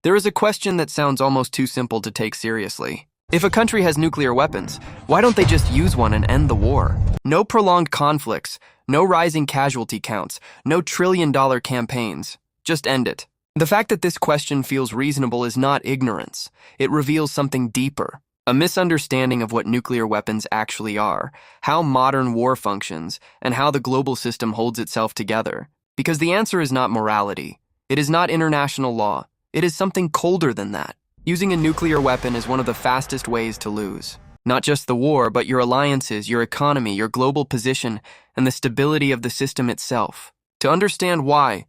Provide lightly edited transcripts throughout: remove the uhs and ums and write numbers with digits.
There is a question that sounds almost too simple to take seriously. If a country has nuclear weapons, why don't they just use one and end the war? No prolonged conflicts, no rising casualty counts, no trillion-dollar campaigns. Just end it. The fact that this question feels reasonable is not ignorance. It reveals something deeper. A misunderstanding of what nuclear weapons actually are, how modern war functions, and how the global system holds itself together. Because the answer is not morality. It is not international law. It is something colder than that. Using a nuclear weapon is one of the fastest ways to lose. Not just the war, but your alliances, your economy, your global position, and the stability of the system itself. To understand why,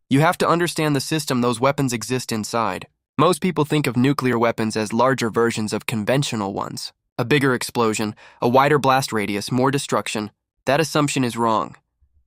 you have to understand the system those weapons exist inside. Most people think of nuclear weapons as larger versions of conventional ones. A bigger explosion, a wider blast radius, more destruction. That assumption is wrong.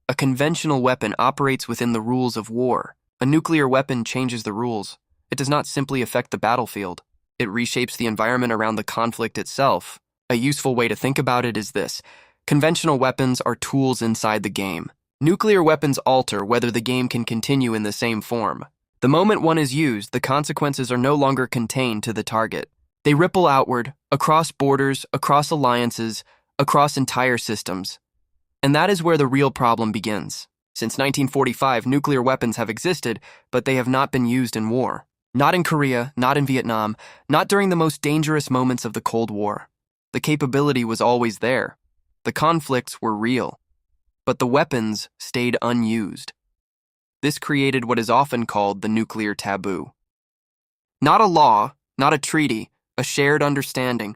A conventional weapon operates within the rules of war. A nuclear weapon changes the rules. It does not simply affect the battlefield. It reshapes the environment around the conflict itself. A useful way to think about it is this. Conventional weapons are tools inside the game. Nuclear weapons alter whether the game can continue in the same form. The moment one is used, the consequences are no longer contained to the target. They ripple outward, across borders, across alliances, across entire systems. And that is where the real problem begins. Since 1945, nuclear weapons have existed, but they have not been used in war. Not in Korea, not in Vietnam, not during the most dangerous moments of the Cold War. The capability was always there. The conflicts were real. But the weapons stayed unused. This created what is often called the nuclear taboo. Not a law, not a treaty, a shared understanding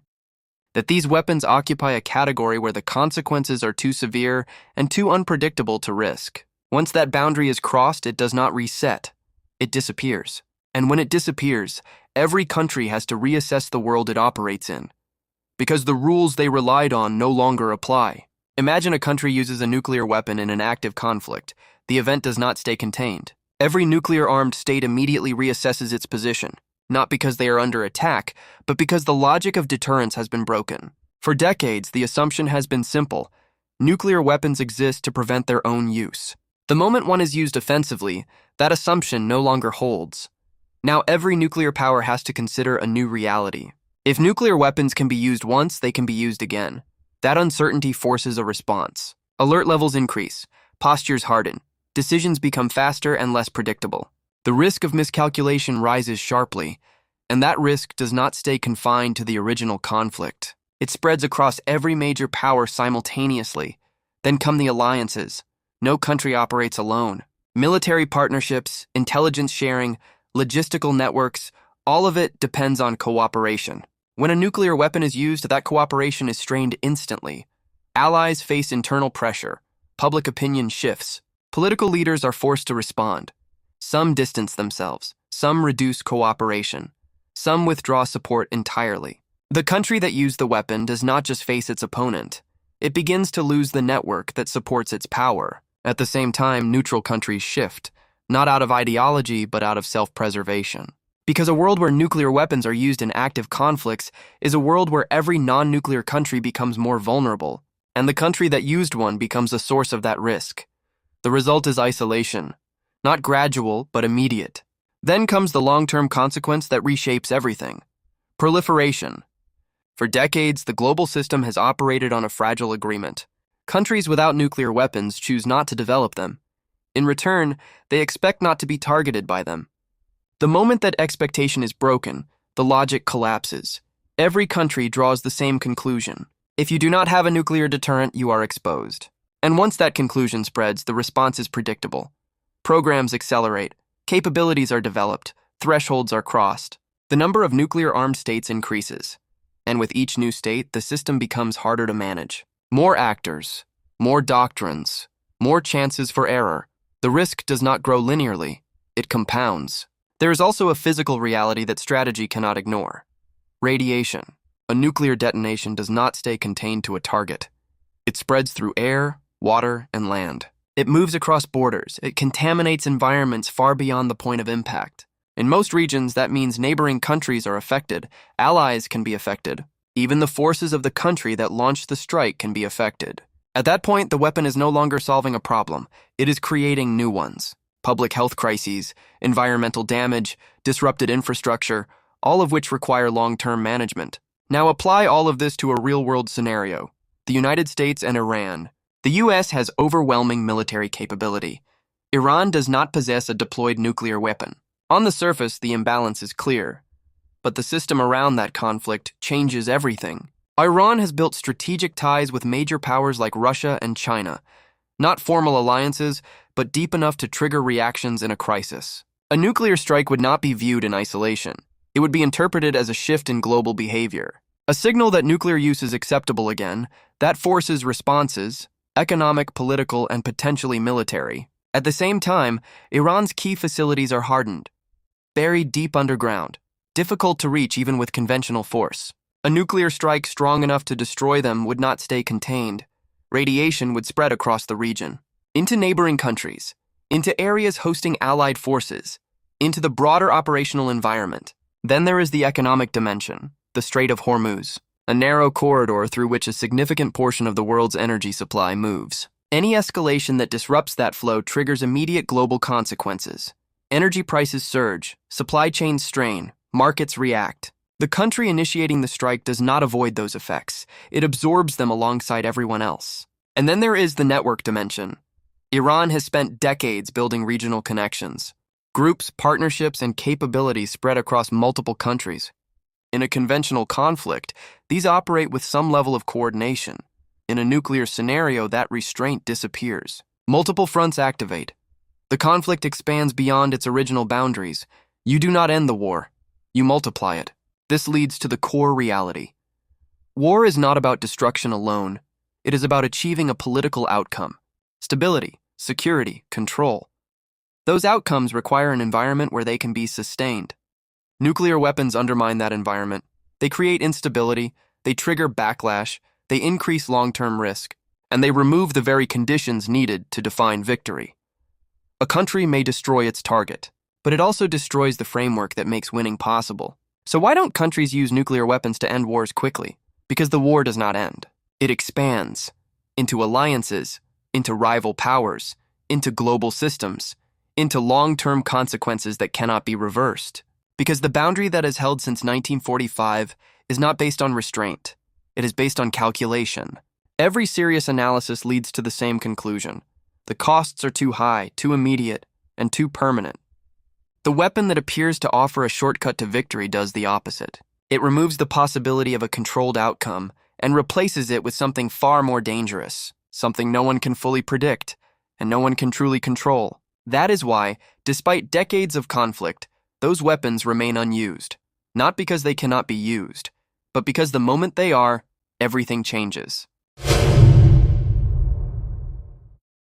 that these weapons occupy a category where the consequences are too severe and too unpredictable to risk. Once that boundary is crossed, it does not reset. It disappears. And when it disappears, every country has to reassess the world it operates in, because the rules they relied on no longer apply. Imagine a country uses a nuclear weapon in an active conflict. The event does not stay contained. Every nuclear-armed state immediately reassesses its position, not because they are under attack, but because the logic of deterrence has been broken. For decades, the assumption has been simple. Nuclear weapons exist to prevent their own use. The moment one is used offensively, that assumption no longer holds. Now every nuclear power has to consider a new reality. If nuclear weapons can be used once, they can be used again. That uncertainty forces a response. Alert levels increase, postures harden, decisions become faster and less predictable. The risk of miscalculation rises sharply, and that risk does not stay confined to the original conflict. It spreads across every major power simultaneously. Then come the alliances. No country operates alone. Military partnerships, intelligence sharing, logistical networks, all of it depends on cooperation. When a nuclear weapon is used, that cooperation is strained instantly. Allies face internal pressure. Public opinion shifts. Political leaders are forced to respond. Some distance themselves. Some reduce cooperation. Some withdraw support entirely. The country that used the weapon does not just face its opponent. It begins to lose the network that supports its power. At the same time, neutral countries shift, not out of ideology, but out of self-preservation. Because a world where nuclear weapons are used in active conflicts is a world where every non-nuclear country becomes more vulnerable, and the country that used one becomes a source of that risk. The result is isolation, not gradual, but immediate. Then comes the long-term consequence that reshapes everything: proliferation. For decades, the global system has operated on a fragile agreement. Countries without nuclear weapons choose not to develop them. In return, they expect not to be targeted by them. The moment that expectation is broken, the logic collapses. Every country draws the same conclusion. If you do not have a nuclear deterrent, you are exposed. And once that conclusion spreads, the response is predictable. Programs accelerate, capabilities are developed, thresholds are crossed. The number of nuclear-armed states increases. And with each new state, the system becomes harder to manage. More actors, more doctrines, more chances for error. The risk does not grow linearly, it compounds. There is also a physical reality that strategy cannot ignore. Radiation. A nuclear detonation does not stay contained to a target. It spreads through air, water, and land. It moves across borders. It contaminates environments far beyond the point of impact. In most regions, that means neighboring countries are affected. Allies can be affected. Even the forces of the country that launched the strike can be affected. At that point, the weapon is no longer solving a problem. It is creating new ones. public health crises, environmental damage, disrupted infrastructure, all of which require long-term management. Now apply all of this to a real-world scenario. The United States and Iran. The US has overwhelming military capability. Iran does not possess a deployed nuclear weapon. On the surface, the imbalance is clear, but the system around that conflict changes everything. Iran has built strategic ties with major powers like Russia and China, not formal alliances, but deep enough to trigger reactions in a crisis. A nuclear strike would not be viewed in isolation. It would be interpreted as a shift in global behavior, a signal that nuclear use is acceptable again, that forces responses, economic, political, and potentially military. At the same time, Iran's key facilities are hardened, buried deep underground, difficult to reach even with conventional force. A nuclear strike strong enough to destroy them would not stay contained. Radiation would spread across the region, into neighboring countries, into areas hosting allied forces, into the broader operational environment. Then there is the economic dimension, the Strait of Hormuz, a narrow corridor through which a significant portion of the world's energy supply moves. Any escalation that disrupts that flow triggers immediate global consequences. Energy prices surge, supply chains strain, markets react. The country initiating the strike does not avoid those effects. It absorbs them alongside everyone else. And then there is the network dimension. Iran has spent decades building regional connections. Groups, partnerships, and capabilities spread across multiple countries. In a conventional conflict, these operate with some level of coordination. In a nuclear scenario, that restraint disappears. Multiple fronts activate. The conflict expands beyond its original boundaries. You do not end the war. You multiply it. This leads to the core reality. War is not about destruction alone. It is about achieving a political outcome. Stability, security, control. Those outcomes require an environment where they can be sustained. Nuclear weapons undermine that environment. They create instability, they trigger backlash, they increase long-term risk, and they remove the very conditions needed to define victory. A country may destroy its target, but it also destroys the framework that makes winning possible. So why don't countries use nuclear weapons to end wars quickly? Because the war does not end. It expands into alliances, into rival powers, into global systems, into long-term consequences that cannot be reversed. Because the boundary that has held since 1945 is not based on restraint. It is based on calculation. Every serious analysis leads to the same conclusion. The costs are too high, too immediate, and too permanent. The weapon that appears to offer a shortcut to victory does the opposite. It removes the possibility of a controlled outcome and replaces it with something far more dangerous, something no one can fully predict, and no one can truly control. That is why, despite decades of conflict, those weapons remain unused. Not because they cannot be used, but because the moment they are, everything changes.